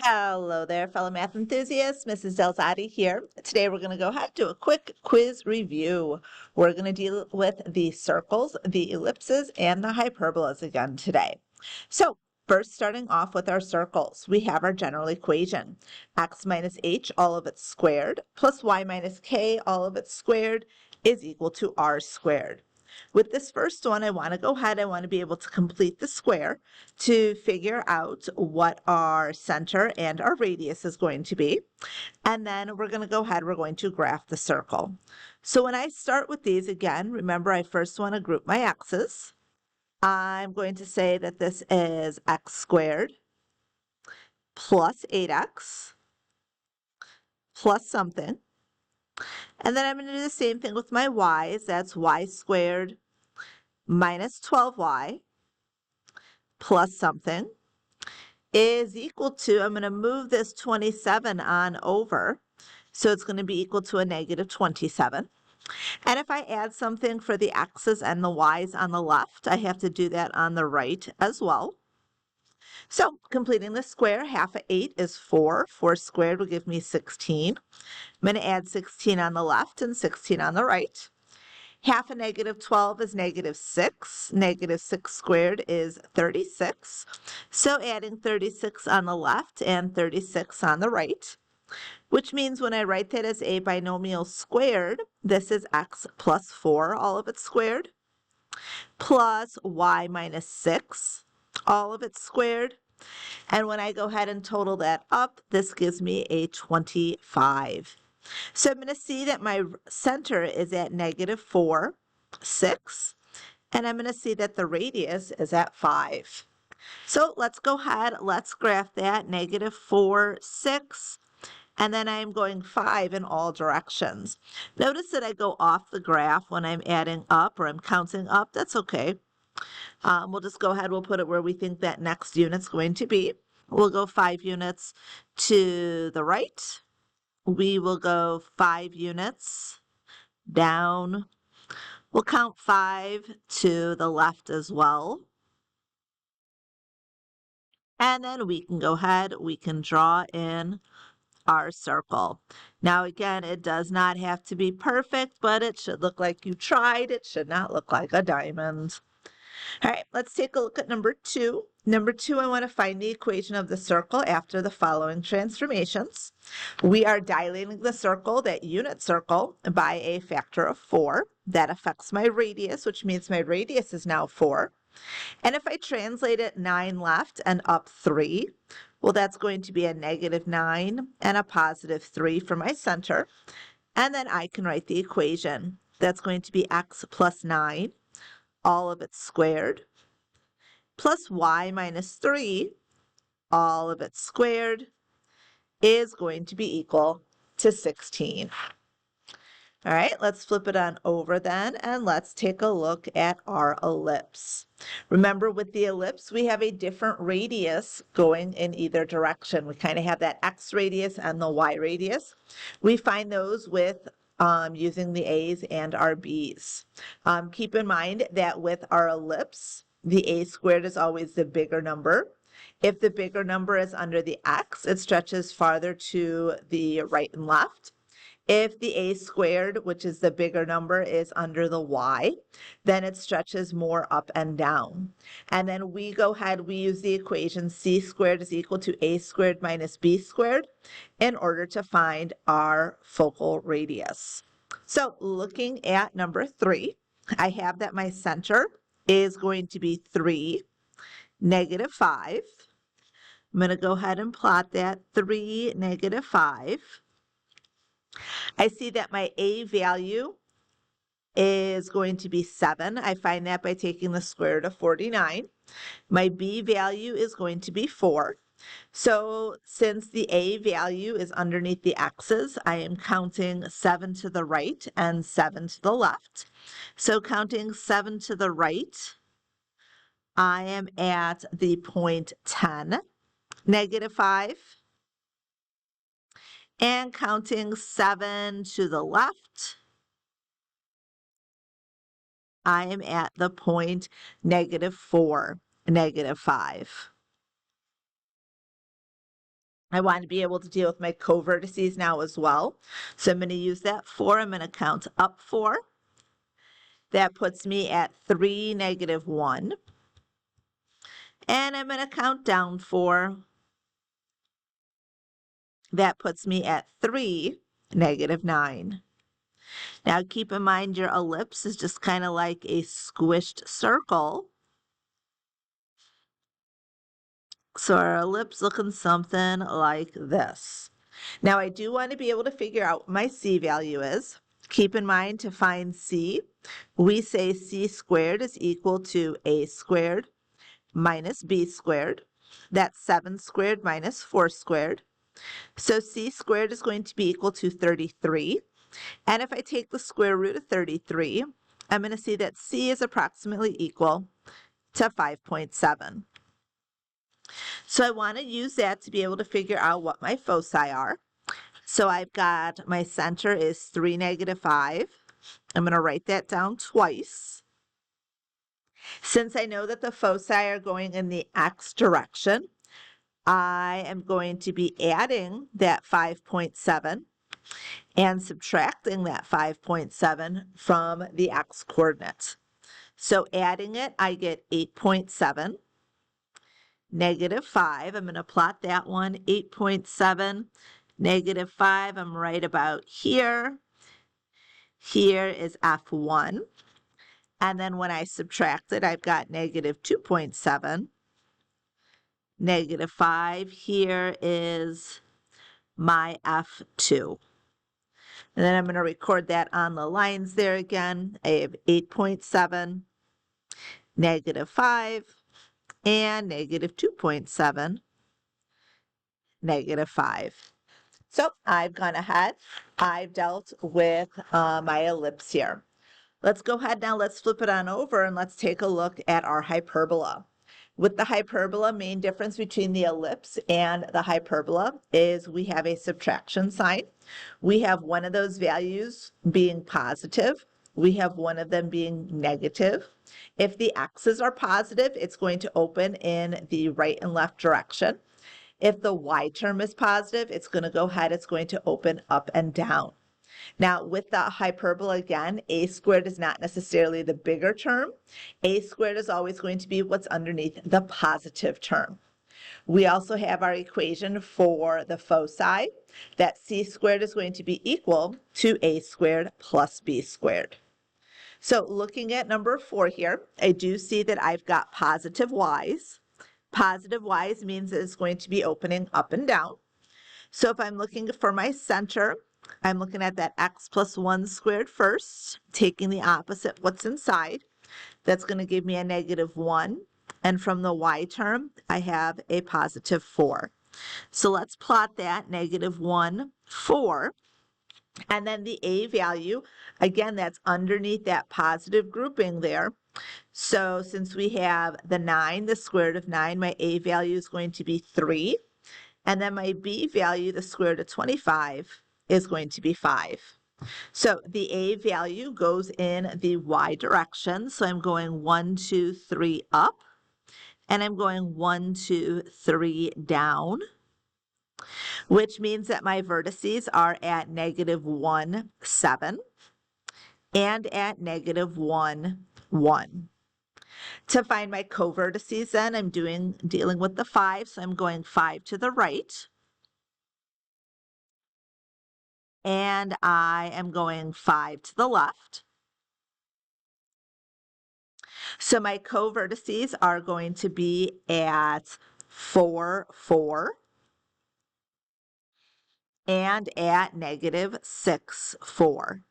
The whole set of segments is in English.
Hello there, fellow math enthusiasts. Mrs. Delzati here. Today we're going to go ahead and do a quick quiz review. We're going to deal with the circles, the ellipses, and the hyperbolas again today. So first, starting off with our circles, we have our general equation. X minus h, all of it squared, plus y minus k, all of it squared, is equal to r squared. With this first one, I want to be able to complete the square to figure out what our center and our radius is going to be. And then we're going to graph the circle. So when I start with these again, remember I first want to group my x's. I'm going to say that this is x squared plus 8x plus something. And then I'm going to do the same thing with my y's. That's y squared minus 12y plus something is equal to, I'm going to move this 27 on over, so it's going to be equal to a negative 27. And if I add something for the x's and the y's on the left, I have to do that on the right as well. So completing the square, half of 8 is 4. 4 squared will give me 16. I'm going to add 16 on the left and 16 on the right. Half of negative 12 is negative 6. Negative 6 squared is 36. So adding 36 on the left and 36 on the right, which means when I write that as a binomial squared, this is x plus 4, all of it squared, plus y minus 6, all of it squared. And when I go ahead and total that up, this gives me a 25. So I'm going to see that my center is at negative 4, 6, and I'm going to see that the radius is at 5. So let's go ahead, let's graph that, negative 4, 6, and then I'm going 5 in all directions. Notice that I go off the graph when I'm adding up or I'm counting up. That's okay. We'll just go ahead, we'll put it where we think that next unit's going to be. We'll go 5 units to the right. We will go 5 units down. We'll count 5 to the left as well. And then we can go ahead, we can draw in our circle. Now again, it does not have to be perfect, but it should look like you tried. It should not look like a diamond. All right, let's take a look at number 2. Number 2, I want to find the equation of the circle after the following transformations. We are dilating the circle, that unit circle, by a factor of 4. That affects my radius, which means my radius is now 4. And if I translate it 9 left and up 3, well, that's going to be a negative 9 and a positive 3 for my center. And then I can write the equation. That's going to be x plus 9, all of it squared, plus y minus 3, all of it squared, is going to be equal to 16. All right, let's flip it on over then, and let's take a look at our ellipse. Remember, with the ellipse, we have a different radius going in either direction. We kind of have that x radius and the y radius. We find those with using the a's and our b's. Keep in mind that with our ellipse, the a squared is always the bigger number. If the bigger number is under the x, it stretches farther to the right and left. If the a squared, which is the bigger number, is under the y, then it stretches more up and down. And then we go ahead, we use the equation c squared is equal to a squared minus b squared in order to find our focal radius. So looking at number 3, I have that my center is going to be 3, negative 5. I'm going to go ahead and plot that 3, negative 5. I see that my a value is going to be 7. I find that by taking the square root of 49. My b value is going to be 4. So since the a value is underneath the x's, I am counting 7 to the right and 7 to the left. So counting 7 to the right, I am at the point 10, negative 5. And counting 7 to the left, I am at the point negative 4, negative 5. I want to be able to deal with my co-vertices now as well. So I'm going to use that 4. I'm going to count up 4. That puts me at 3, -1. And I'm going to count down 4. That puts me at 3, -9. Now keep in mind your ellipse is just kind of like a squished circle. So our ellipse looking something like this. Now I do want to be able to figure out what my C value is. Keep in mind to find C, we say C squared is equal to A squared minus B squared. That's 7 squared minus 4 squared. So C squared is going to be equal to 33. And if I take the square root of 33, I'm going to see that C is approximately equal to 5.7. So I want to use that to be able to figure out what my foci are. So I've got my center is 3, -5. I'm going to write that down twice. Since I know that the foci are going in the x direction, I am going to be adding that 5.7 and subtracting that 5.7 from the x coordinates. So adding it, I get 8.7. -5, I'm going to plot that one, 8.7, -5, I'm right about here. Here is F1. And then when I subtract it, I've got -2.7, -5. Here is my F2. And then I'm going to record that on the lines there again. I have 8.7, -5, and -2.7, -5. So I've gone ahead, I've dealt with my ellipse here. Let's go ahead now, let's flip it on over and let's take a look at our hyperbola. With the hyperbola, main difference between the ellipse and the hyperbola is we have a subtraction sign. We have one of those values being positive. We have one of them being negative. If the x's are positive, it's going to open in the right and left direction. If the y term is positive, it's going to go ahead, it's going to open up and down. Now, with the hyperbola again, a squared is not necessarily the bigger term. A squared is always going to be what's underneath the positive term. We also have our equation for the foci, that c squared is going to be equal to a squared plus b squared. So looking at number 4 here, I do see that I've got positive y's. Positive y's means that it's going to be opening up and down. So if I'm looking for my center, I'm looking at that x plus 1 squared first, taking the opposite, what's inside. That's going to give me a -1. And from the y term, I have a positive 4. So let's plot that, -1, 4. And then the a value, again, that's underneath that positive grouping there. So since we have the 9, the square root of 9, my a value is going to be 3. And then my b value, the square root of 25, is going to be 5. So the a value goes in the y direction. So I'm going 1, 2, 3 up. And I'm going 1, 2, 3 down, which means that my vertices are at -1, 7 and at -1, 1. To find my co-vertices then, I'm dealing with the 5, so I'm going 5 to the right. And I am going 5 to the left. So my co-vertices are going to be at 4, 4 and at -6, 4.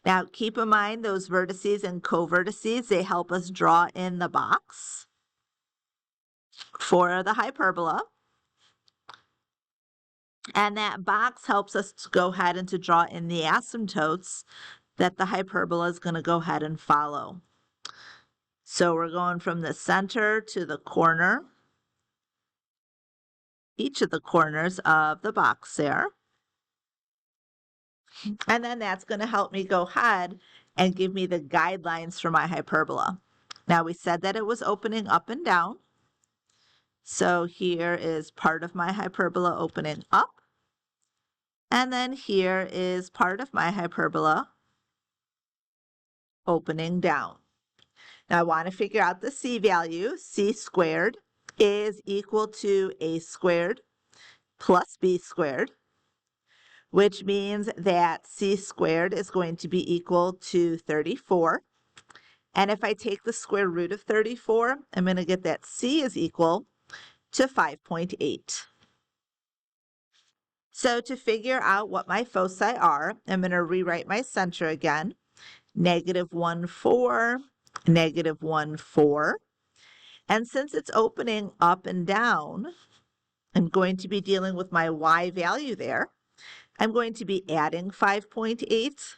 Now keep in mind those vertices and co-vertices, they help us draw in the box for the hyperbola. And that box helps us to go ahead and to draw in the asymptotes that the hyperbola is going to go ahead and follow. So we're going from the center to the corner, each of the corners of the box there. And then that's going to help me go ahead and give me the guidelines for my hyperbola. Now we said that it was opening up and down. So here is part of my hyperbola opening up, and then here is part of my hyperbola opening down. Now I want to figure out the c value. C squared is equal to a squared plus b squared, which means that c squared is going to be equal to 34. And if I take the square root of 34, I'm going to get that c is equal to 5.8. So to figure out what my foci are, I'm going to rewrite my center again. -1, 4, -1, 4. And since it's opening up and down, I'm going to be dealing with my y value there. I'm going to be adding 5.8,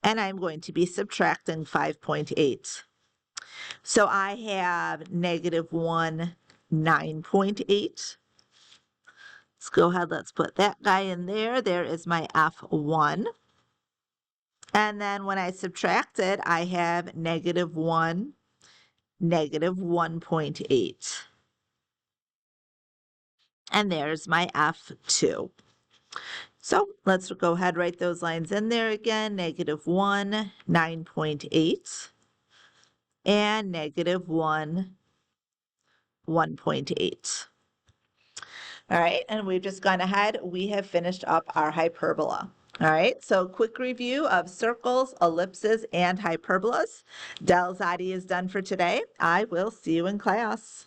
and I'm going to be subtracting 5.8. So I have -1, 9.8. Let's go ahead, let's put that guy in there. There is my F1. And then when I subtract it, I have -1, -1.8. And there's my F2. So let's go ahead, write those lines in there again. -1, 9.8, and -1, 1.8. All right, and we've just gone ahead. We have finished up our hyperbola. All right, so quick review of circles, ellipses, and hyperbolas. Del Zadi is done for today. I will see you in class.